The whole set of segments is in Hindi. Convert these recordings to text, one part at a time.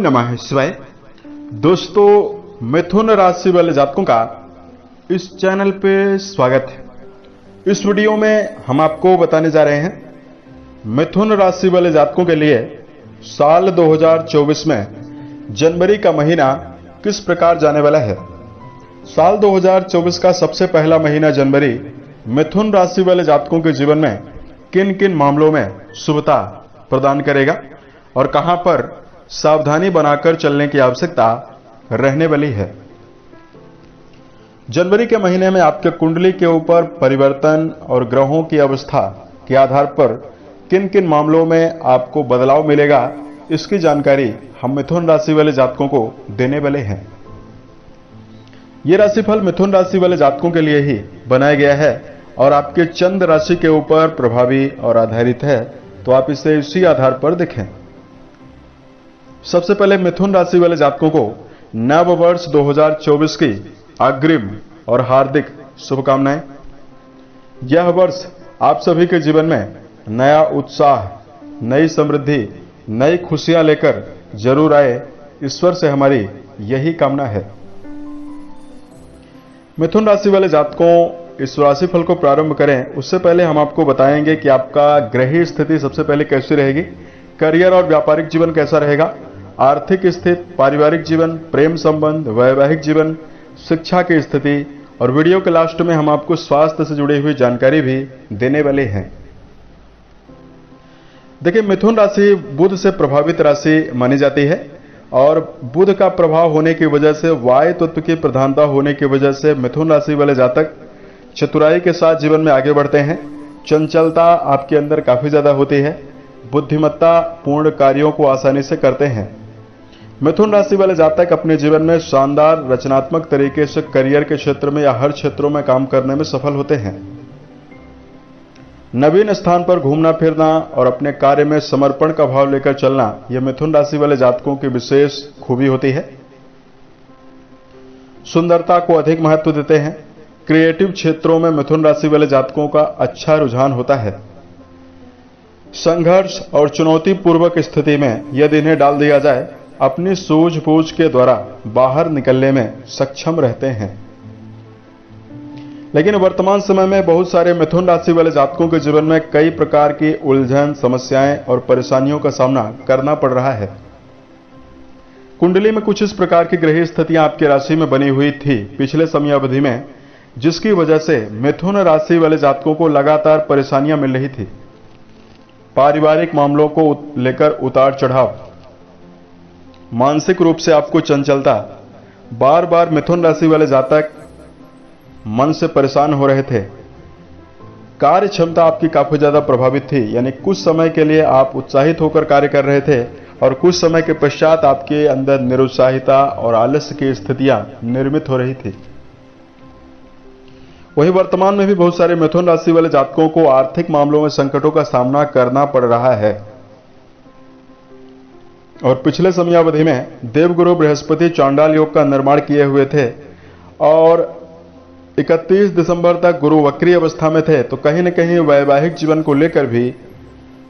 नमः शिवाय। दोस्तों, मिथुन राशि वाले जातकों का इस चैनल पे स्वागत है। इस वीडियो में हम आपको बताने जा रहे हैं मिथुन राशि वाले जातकों के लिए साल 2024 में जनवरी का महीना किस प्रकार जाने वाला है। साल 2024 का सबसे पहला महीना जनवरी मिथुन राशि वाले जातकों के जीवन में किन किन मामलों में शुभता प्रदान करेगा और कहां पर सावधानी बनाकर चलने की आवश्यकता रहने वाली है। जनवरी के महीने में आपके कुंडली के ऊपर परिवर्तन और ग्रहों की अवस्था के आधार पर किन किन मामलों में आपको बदलाव मिलेगा, इसकी जानकारी हम मिथुन राशि वाले जातकों को देने वाले हैं। यह राशिफल मिथुन राशि वाले जातकों के लिए ही बनाया गया है और आपके चंद्र राशि के ऊपर प्रभावी और आधारित है, तो आप इसे इसी आधार पर देखें। सबसे पहले मिथुन राशि वाले जातकों को नव वर्ष 2024 की अग्रिम और हार्दिक शुभकामनाएं। यह वर्ष आप सभी के जीवन में नया उत्साह, नई समृद्धि, नई खुशियां लेकर जरूर आए, ईश्वर से हमारी यही कामना है। मिथुन राशि वाले जातकों, इस राशिफल को प्रारंभ करें उससे पहले हम आपको बताएंगे कि आपका ग्रही स्थिति सबसे पहले कैसी रहेगी, करियर और व्यापारिक जीवन कैसा रहेगा, आर्थिक स्थिति, पारिवारिक जीवन, प्रेम संबंध, वैवाहिक जीवन, शिक्षा की स्थिति, और वीडियो के लास्ट में हम आपको स्वास्थ्य से जुड़ी हुई जानकारी भी देने वाले हैं। देखिए, मिथुन राशि बुध से प्रभावित राशि मानी जाती है और बुध का प्रभाव होने की वजह से, वायु तत्व की प्रधानता होने की वजह से मिथुन राशि वाले जातक चतुराई के साथ जीवन में आगे बढ़ते हैं। चंचलता आपके अंदर काफी ज्यादा होती है, बुद्धिमत्ता पूर्ण कार्यों को आसानी से करते हैं। मिथुन राशि वाले जातक अपने जीवन में शानदार रचनात्मक तरीके से करियर के क्षेत्र में या हर क्षेत्रों में काम करने में सफल होते हैं। नवीन स्थान पर घूमना फिरना और अपने कार्य में समर्पण का भाव लेकर चलना, यह मिथुन राशि वाले जातकों की विशेष खूबी होती है। सुंदरता को अधिक महत्व देते हैं। क्रिएटिव क्षेत्रों में मिथुन राशि वाले जातकों का अच्छा रुझान होता है। संघर्ष और चुनौतीपूर्वक स्थिति में यदि इन्हें डाल दिया जाए, अपनी सूझबूझ के द्वारा बाहर निकलने में सक्षम रहते हैं। लेकिन वर्तमान समय में बहुत सारे मिथुन राशि वाले जातकों के जीवन में कई प्रकार की उलझन, समस्याएं और परेशानियों का सामना करना पड़ रहा है। कुंडली में कुछ इस प्रकार की ग्रही स्थितियां आपकी राशि में बनी हुई थी पिछले समय अवधि में, जिसकी वजह से मिथुन राशि वाले जातकों को लगातार परेशानियां मिल रही थी। पारिवारिक मामलों को लेकर उतार चढ़ाव, मानसिक रूप से आपको चंचलता, बार बार मिथुन राशि वाले जातक मन से परेशान हो रहे थे। कार्य क्षमता आपकी काफी ज्यादा प्रभावित थी, यानी कुछ समय के लिए आप उत्साहित होकर कार्य कर रहे थे और कुछ समय के पश्चात आपके अंदर निरुत्साहिता और आलस्य की स्थितियां निर्मित हो रही थी। वहीं वर्तमान में भी बहुत सारे मिथुन राशि वाले जातकों को आर्थिक मामलों में संकटों का सामना करना पड़ रहा है और पिछले समयावधि में देवगुरु बृहस्पति चांडाल योग का निर्माण किए हुए थे और 31 दिसंबर तक गुरु वक्री अवस्था में थे, तो कहीं न कहीं वैवाहिक जीवन को लेकर भी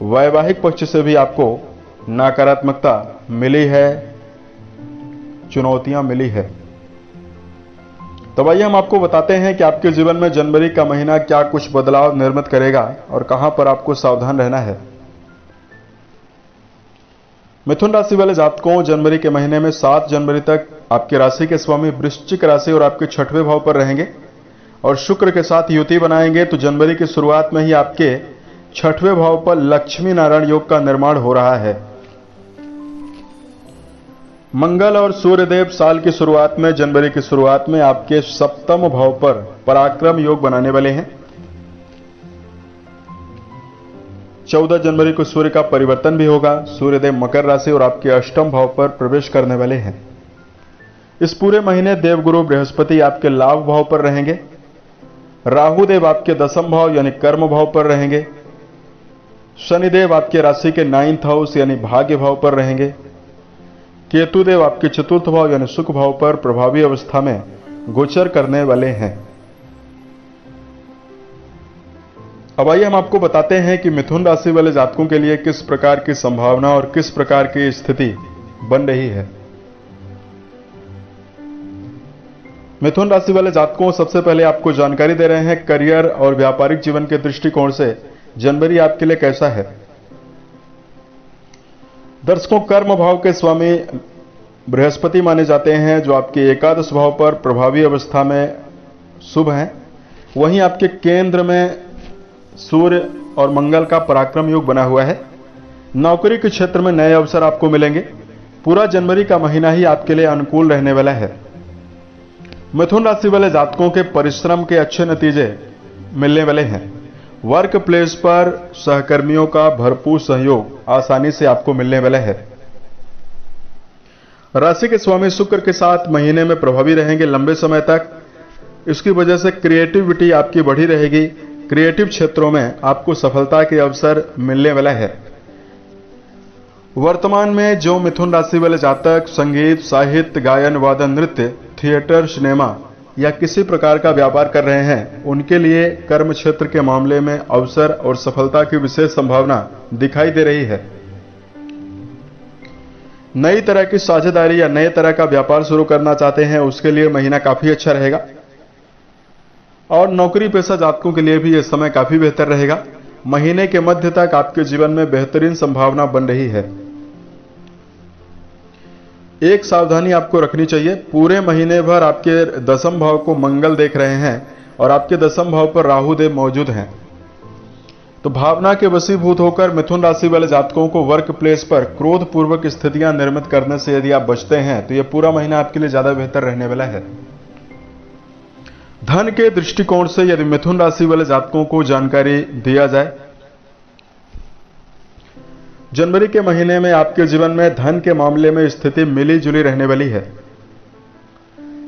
वैवाहिक पक्ष से भी आपको नकारात्मकता मिली है, चुनौतियां मिली है। तो आइए हम आपको बताते हैं कि आपके जीवन में जनवरी का महीना क्या कुछ बदलाव निर्मित करेगा और कहां पर आपको सावधान रहना है। मिथुन राशि वाले जातकों, जनवरी के महीने में 7 जनवरी तक आपकी राशि के स्वामी वृश्चिक राशि और आपके 6वें भाव पर रहेंगे और शुक्र के साथ युति बनाएंगे, तो जनवरी की शुरुआत में ही आपके 6वें भाव पर लक्ष्मी नारायण योग का निर्माण हो रहा है। मंगल और सूर्यदेव साल की शुरुआत में, जनवरी की शुरुआत में आपके 7वें भाव पर पराक्रम योग बनाने वाले हैं। 14 जनवरी को सूर्य का परिवर्तन भी होगा। सूर्यदेव मकर राशि और आपके 8वें भाव पर प्रवेश करने वाले हैं। इस पूरे महीने देवगुरु बृहस्पति आपके लाभ भाव पर रहेंगे। राहु देव आपके 10वें भाव यानी कर्म भाव पर रहेंगे। शनिदेव आपके राशि के 9th हाउस यानी भाग्य भाव पर रहेंगे। केतु देव आपके 4th भाव यानी सुख भाव पर प्रभावी अवस्था में गोचर करने वाले हैं। अब आइए हम आपको बताते हैं कि मिथुन राशि वाले जातकों के लिए किस प्रकार की संभावना और किस प्रकार की स्थिति बन रही है। मिथुन राशि वाले जातकों, सबसे पहले आपको जानकारी दे रहे हैं करियर और व्यापारिक जीवन के दृष्टिकोण से जनवरी आपके लिए कैसा है। दर्शकों, कर्म भाव के स्वामी बृहस्पति माने जाते हैं, जो आपके एकादश भाव पर प्रभावी अवस्था में शुभ हैं। वहीं आपके केंद्र में सूर्य और मंगल का पराक्रम योग बना हुआ है। नौकरी के क्षेत्र में नए अवसर आपको मिलेंगे। पूरा जनवरी का महीना ही आपके लिए अनुकूल रहने वाला है। मिथुन राशि वाले जातकों के परिश्रम के अच्छे नतीजे मिलने वाले हैं। वर्क प्लेस पर सहकर्मियों का भरपूर सहयोग आसानी से आपको मिलने वाला है। राशि के स्वामी शुक्र के साथ महीने में प्रभावी रहेंगे लंबे समय तक। इसकी वजह से क्रिएटिविटी आपकी बढ़ी रहेगी। क्रिएटिव क्षेत्रों में आपको सफलता के अवसर मिलने वाला है। वर्तमान में जो मिथुन राशि वाले जातक संगीत, साहित्य, गायन, वादन, नृत्य, थिएटर, सिनेमा या किसी प्रकार का व्यापार कर रहे हैं, उनके लिए कर्म क्षेत्र के मामले में अवसर और सफलता की विशेष संभावना दिखाई दे रही है। नई तरह की साझेदारी या नए तरह का व्यापार शुरू करना चाहते हैं, उसके लिए महीना काफी अच्छा रहेगा। और नौकरी पेशा जातकों के लिए भी यह समय काफी बेहतर रहेगा। महीने के मध्य तक आपके जीवन में बेहतरीन संभावना बन रही है। एक सावधानी आपको रखनी चाहिए। पूरे महीने भर आपके दसम भाव को मंगल देख रहे हैं और आपके दसम भाव पर राहु देव मौजूद हैं। तो भावना के वशीभूत होकर मिथुन राशि वाले जातकों को वर्क प्लेस पर क्रोध पूर्वक स्थितियां निर्मित करने से यदि आप बचते हैं तो यह पूरा महीना आपके लिए ज्यादा बेहतर रहने वाला है। धन के दृष्टिकोण से यदि मिथुन राशि वाले जातकों को जानकारी दिया जाए, जनवरी के महीने में आपके जीवन में धन के मामले में स्थिति मिली जुली रहने वाली है।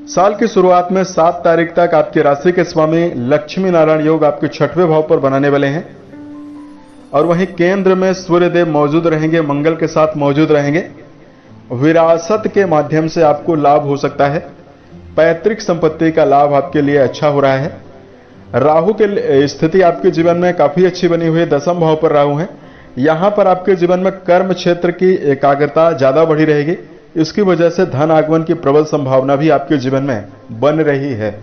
साल की शुरुआत में 7 तारीख तक आपकी राशि के स्वामी लक्ष्मी नारायण योग आपके 6वें भाव पर बनाने वाले हैं और वहीं केंद्र में सूर्यदेव मौजूद रहेंगे, मंगल के साथ मौजूद रहेंगे। विरासत के माध्यम से आपको लाभ हो सकता है। पैतृक संपत्ति का लाभ आपके लिए अच्छा हो रहा है। राहु की स्थिति आपके जीवन में काफी अच्छी बनी हुई है। दसम भाव पर राहु है। यहां पर आपके जीवन में कर्म क्षेत्र की एकाग्रता ज्यादा बढ़ी रहेगी। इसकी वजह से धन आगमन की प्रबल संभावना भी आपके जीवन में बन रही है।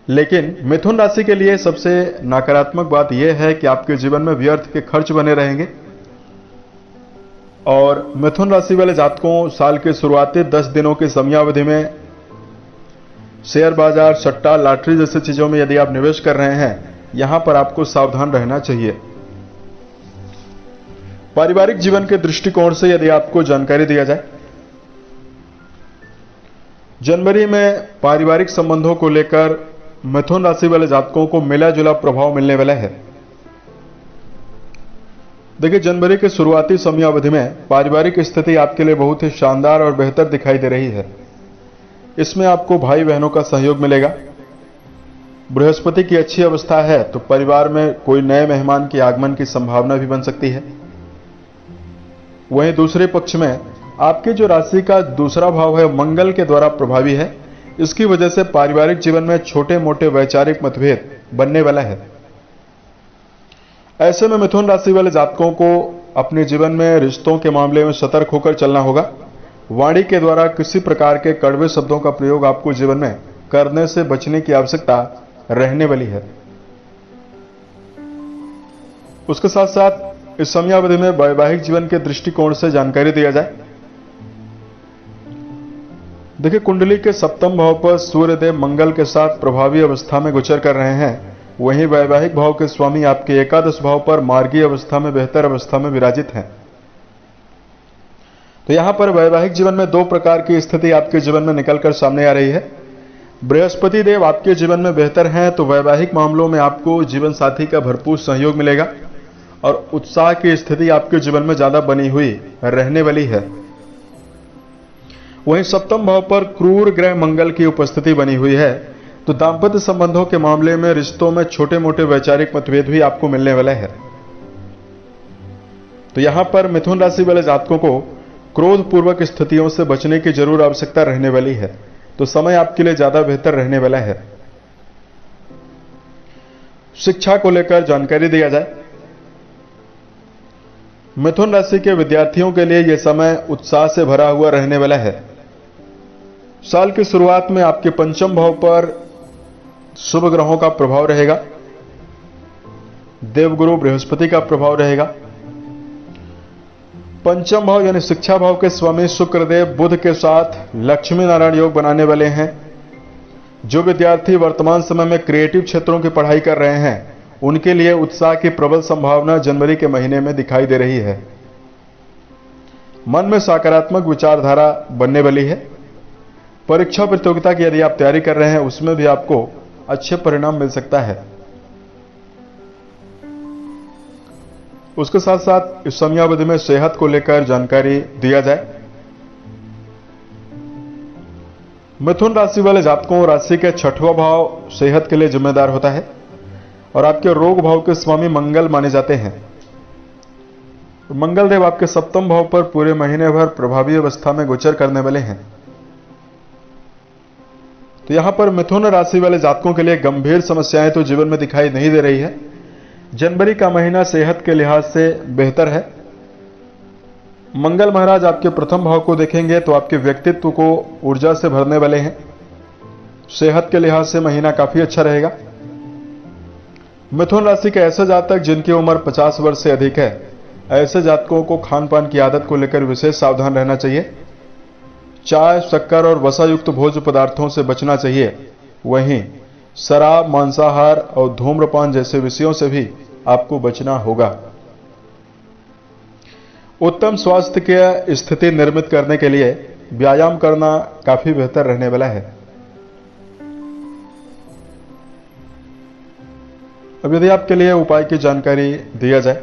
लेकिन मिथुन राशि के लिए सबसे नकारात्मक बात यह है कि आपके जीवन में व्यर्थ के खर्च बने रहेंगे। और मिथुन राशि वाले जातकों साल के शुरुआती 10 दिनों की समयावधि में शेयर बाजार, सट्टा, लॉटरी जैसी चीजों में यदि आप निवेश कर रहे हैं, यहां पर आपको सावधान रहना चाहिए। पारिवारिक जीवन के दृष्टिकोण से यदि आपको जानकारी दिया जाए, जनवरी में पारिवारिक संबंधों को लेकर मिथुन राशि वाले जातकों को मिला जुला प्रभाव मिलने वाला है। देखिए, जनवरी के शुरुआती समयावधि में पारिवारिक स्थिति आपके लिए बहुत ही शानदार और बेहतर दिखाई दे रही है। इसमें आपको भाई बहनों का सहयोग मिलेगा। बृहस्पति की अच्छी अवस्था है तो परिवार में कोई नए मेहमान के आगमन की संभावना भी बन सकती है। वहीं दूसरे पक्ष में आपके जो राशि का दूसरा भाव है मंगल के द्वारा प्रभावी है। इसकी वजह से पारिवारिक जीवन में छोटे मोटे वैचारिक मतभेद बनने वाला है। ऐसे में मिथुन राशि वाले जातकों को अपने जीवन में रिश्तों के मामले में सतर्क होकर चलना होगा। वाणी के द्वारा किसी प्रकार के कड़वे शब्दों का प्रयोग आपको जीवन में करने से बचने की आवश्यकता रहने वाली है। उसके साथ साथ इस समयावधि में वैवाहिक जीवन के दृष्टिकोण से जानकारी दिया जाए। देखिए, कुंडली के 7वें भाव पर सूर्यदेव मंगल के साथ प्रभावी अवस्था में गोचर कर रहे हैं। वहीं वैवाहिक भाव के स्वामी आपके एकादश भाव पर मार्गीय अवस्था में बेहतर अवस्था में विराजित हैं। तो यहां पर वैवाहिक जीवन में 2 प्रकार की स्थिति आपके जीवन में निकलकर सामने आ रही है। बृहस्पति देव आपके जीवन में बेहतर हैं तो वैवाहिक मामलों में आपको जीवन साथी का भरपूर सहयोग मिलेगा और उत्साह की स्थिति आपके जीवन में ज्यादा बनी हुई रहने वाली है। वहीं 7वें भाव पर क्रूर ग्रह मंगल की उपस्थिति बनी हुई है तो दांपत्य संबंधों के मामले में रिश्तों में छोटे मोटे वैचारिक मतभेद भी आपको मिलने वाला है। तो यहां पर मिथुन राशि वाले जातकों को क्रोध पूर्वक स्थितियों से बचने की जरूर आवश्यकता रहने वाली है। तो समय आपके लिए ज्यादा बेहतर रहने वाला है। शिक्षा को लेकर जानकारी दिया जाए, मिथुन राशि के विद्यार्थियों के लिए यह समय उत्साह से भरा हुआ रहने वाला है। साल की शुरुआत में आपके पंचम भाव पर शुभ ग्रहों का प्रभाव रहेगा। देवगुरु बृहस्पति का प्रभाव रहेगा। पंचम भाव यानी शिक्षा भाव के स्वामी शुक्रदेव बुध के साथ लक्ष्मी नारायण योग बनाने वाले हैं। जो विद्यार्थी वर्तमान समय में क्रिएटिव क्षेत्रों की पढ़ाई कर रहे हैं उनके लिए उत्साह की प्रबल संभावना जनवरी के महीने में दिखाई दे रही है। मन में सकारात्मक विचारधारा बनने वाली है। परीक्षा प्रतियोगिता की यदि आप तैयारी कर रहे हैं उसमें भी आपको अच्छे परिणाम मिल सकता है। उसके साथ साथ इस समयावधि में सेहत को लेकर जानकारी दिया जाए। मिथुन राशि वाले जातकों, राशि के छठवां भाव सेहत के लिए जिम्मेदार होता है और आपके रोग भाव के स्वामी मंगल माने जाते हैं। मंगल देव आपके सप्तम भाव पर पूरे महीने भर प्रभावी अवस्था में गोचर करने वाले हैं। तो यहां पर मिथुन राशि वाले जातकों के लिए गंभीर समस्याएं तो जीवन में दिखाई नहीं दे रही है। जनवरी का महीना सेहत के लिहाज से बेहतर है। मंगल महाराज आपके प्रथम भाव को देखेंगे तो आपके व्यक्तित्व को ऊर्जा से भरने वाले हैं। सेहत के लिहाज से महीना काफी अच्छा रहेगा। मिथुन राशि के ऐसे जातक जिनकी उम्र 50 वर्ष से अधिक है, ऐसे जातकों को खान पान की आदत को लेकर विशेष सावधान रहना चाहिए। चाय, शक्कर और वसायुक्त भोज्य पदार्थों से बचना चाहिए। वहीं शराब, मांसाहार और धूम्रपान जैसे विषयों से भी आपको बचना होगा। उत्तम स्वास्थ्य की स्थिति निर्मित करने के लिए व्यायाम करना काफी बेहतर रहने वाला है। अब यदि आपके लिए उपाय की जानकारी दिया जाए,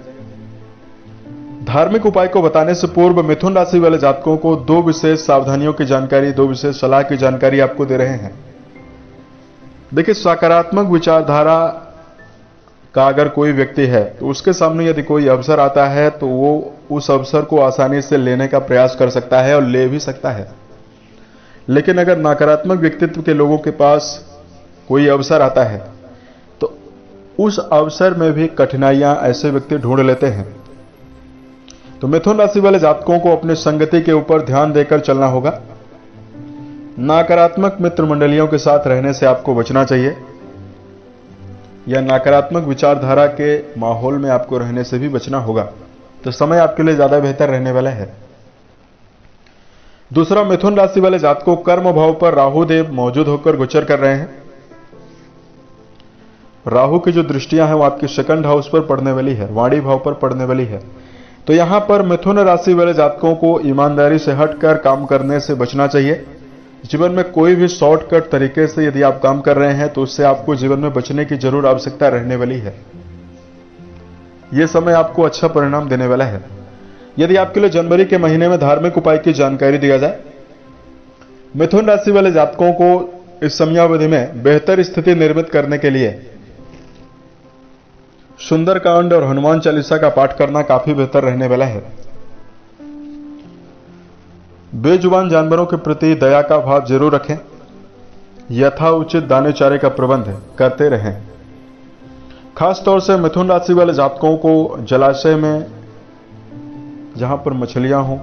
धार्मिक उपाय को बताने से पूर्व मिथुन राशि वाले जातकों को दो विशेष सावधानियों की जानकारी, दो विशेष सलाह की जानकारी आपको दे रहे हैं। देखिए, सकारात्मक विचारधारा का अगर कोई व्यक्ति है तो उसके सामने यदि कोई अवसर आता है तो वो उस अवसर को आसानी से लेने का प्रयास कर सकता है और ले भी सकता है। लेकिन अगर नकारात्मक व्यक्तित्व के लोगों के पास कोई अवसर आता है तो उस अवसर में भी कठिनाइयां ऐसे व्यक्ति ढूंढ लेते हैं। तो मिथुन राशि वाले जातकों को अपने संगति के ऊपर ध्यान देकर चलना होगा। नकारात्मक मित्र मंडलियों के साथ रहने से आपको बचना चाहिए, या नकारात्मक विचारधारा के माहौल में आपको रहने से भी बचना होगा। तो समय आपके लिए ज्यादा बेहतर रहने वाला है। दूसरा, मिथुन राशि वाले जातकों कर्म भाव पर राहु देव मौजूद होकर गोचर कर रहे हैं। राहु की जो दृष्टियां हैं वो आपके सेकंड हाउस पर पड़ने वाली है, वाणी भाव पर पड़ने वाली है। तो यहां पर मिथुन राशि वाले जातकों को ईमानदारी से हटकर काम करने से बचना चाहिए। जीवन में कोई भी शॉर्टकट तरीके से यदि आप काम कर रहे हैं तो उससे आपको जीवन में बचने की जरूर आवश्यकता रहने वाली है। यह समय आपको अच्छा परिणाम देने वाला है। यदि आपके लिए जनवरी के महीने में धार्मिक उपाय की जानकारी दिया जाए, मिथुन राशि वाले जातकों को इस समयावधि में बेहतर स्थिति निर्मित करने के लिए सुंदरकांड और हनुमान चालीसा का पाठ करना काफी बेहतर रहने वाला है। बेजुबान जानवरों के प्रति दया का भाव जरूर रखें। यथा उचित दाने चारे का प्रबंध करते रहें। खास तौर से मिथुन राशि वाले जातकों को जलाशय में जहां पर मछलियां हों,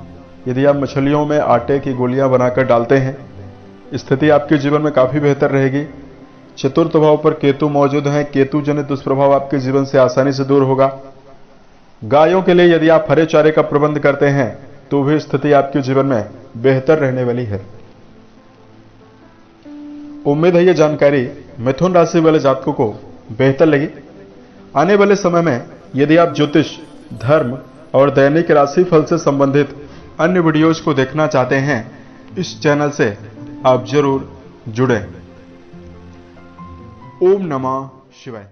यदि आप मछलियों में आटे की गोलियां बनाकर डालते हैं, स्थिति आपके जीवन में काफी बेहतर रहेगी। चतुर्थ भाव पर केतु मौजूद हैं। केतु जनित दुष्प्रभाव आपके जीवन से आसानी से दूर होगा। गायों के लिए यदि आप हरे चारे का प्रबंध करते हैं तो भी स्थिति आपके जीवन में बेहतर रहने वाली है। उम्मीद है यह जानकारी मिथुन राशि वाले जातकों को बेहतर लगी। आने वाले समय में यदि आप ज्योतिष, धर्म और दैनिक राशिफल से संबंधित अन्य वीडियोज को देखना चाहते हैं, इस चैनल से आप जरूर जुड़ें। ओम नमः शिवाय।